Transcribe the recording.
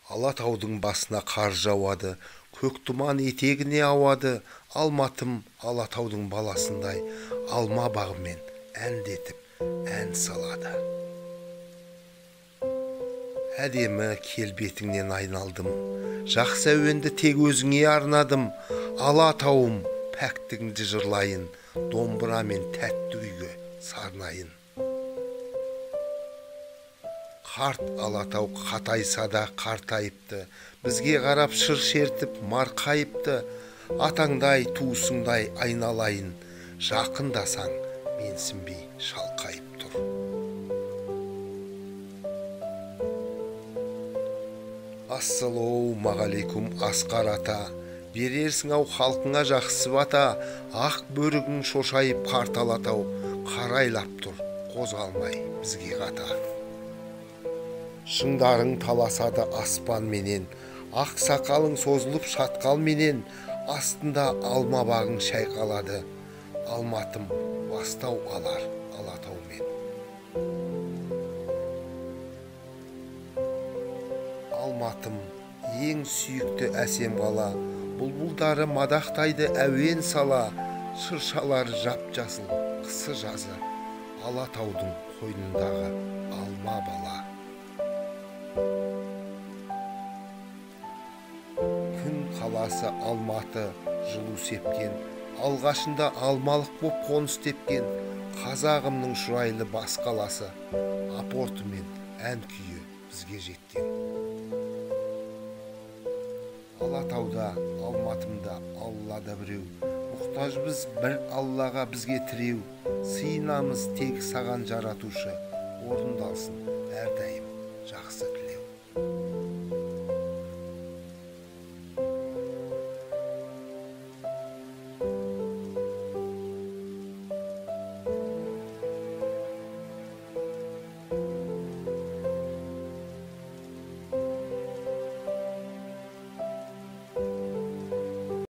Алатаудың басына қар жауады, көк тұман етегіне ауады. Алматым Алатаудың баласындай, алма бағымен әндетіп ән салады. Әдемі келбетіңнен айналдым, жақсы әуенді тек өзіңе арнадым. Алатауым, пәктігіңді жырлайын, домбыра мен тәтті күйге сарнайын. Қарт Алатау қатайса да қартайыпты, бізге қарап шыр шертіп марқайыпты. Атаңдай, туысыңдай айналайын, жақындасаң менсінбей шалқайып тұр. Ассалаумағалейкум Асқар ата, берерсің ау халқыңа жақсы бата. Ақ бөрігің шошайып қарт Алатау, қарайлап тұр, қозғалмай бізге қата. Шыңдарың таласады аспан менен, ақ сақалың созылып шатқал менен. Астында алма бағың шайқалады, Алматым бастау алар Алатаумен. Алматым ең сүйікті әсем қала, бұлбұлдары мадақтайды әуен сала. Шыршалары жап-жасыл қысы жазы, Алатаудың қойнындағы алма бала. Күн қаласы Алматы жылу сепкен, алғашында алмалық боп қоныс тепкен. Қазағымның шұрайлы бас қаласы, апорты мен ән күйі бізге жеткен. Алатауда, Алматымда Аллада біреу, мұқтаж біз бір Аллаға бізге тіреу. Сыйынамыз тек саған жаратушы, орындалсын әрдайым жақсы тілеу.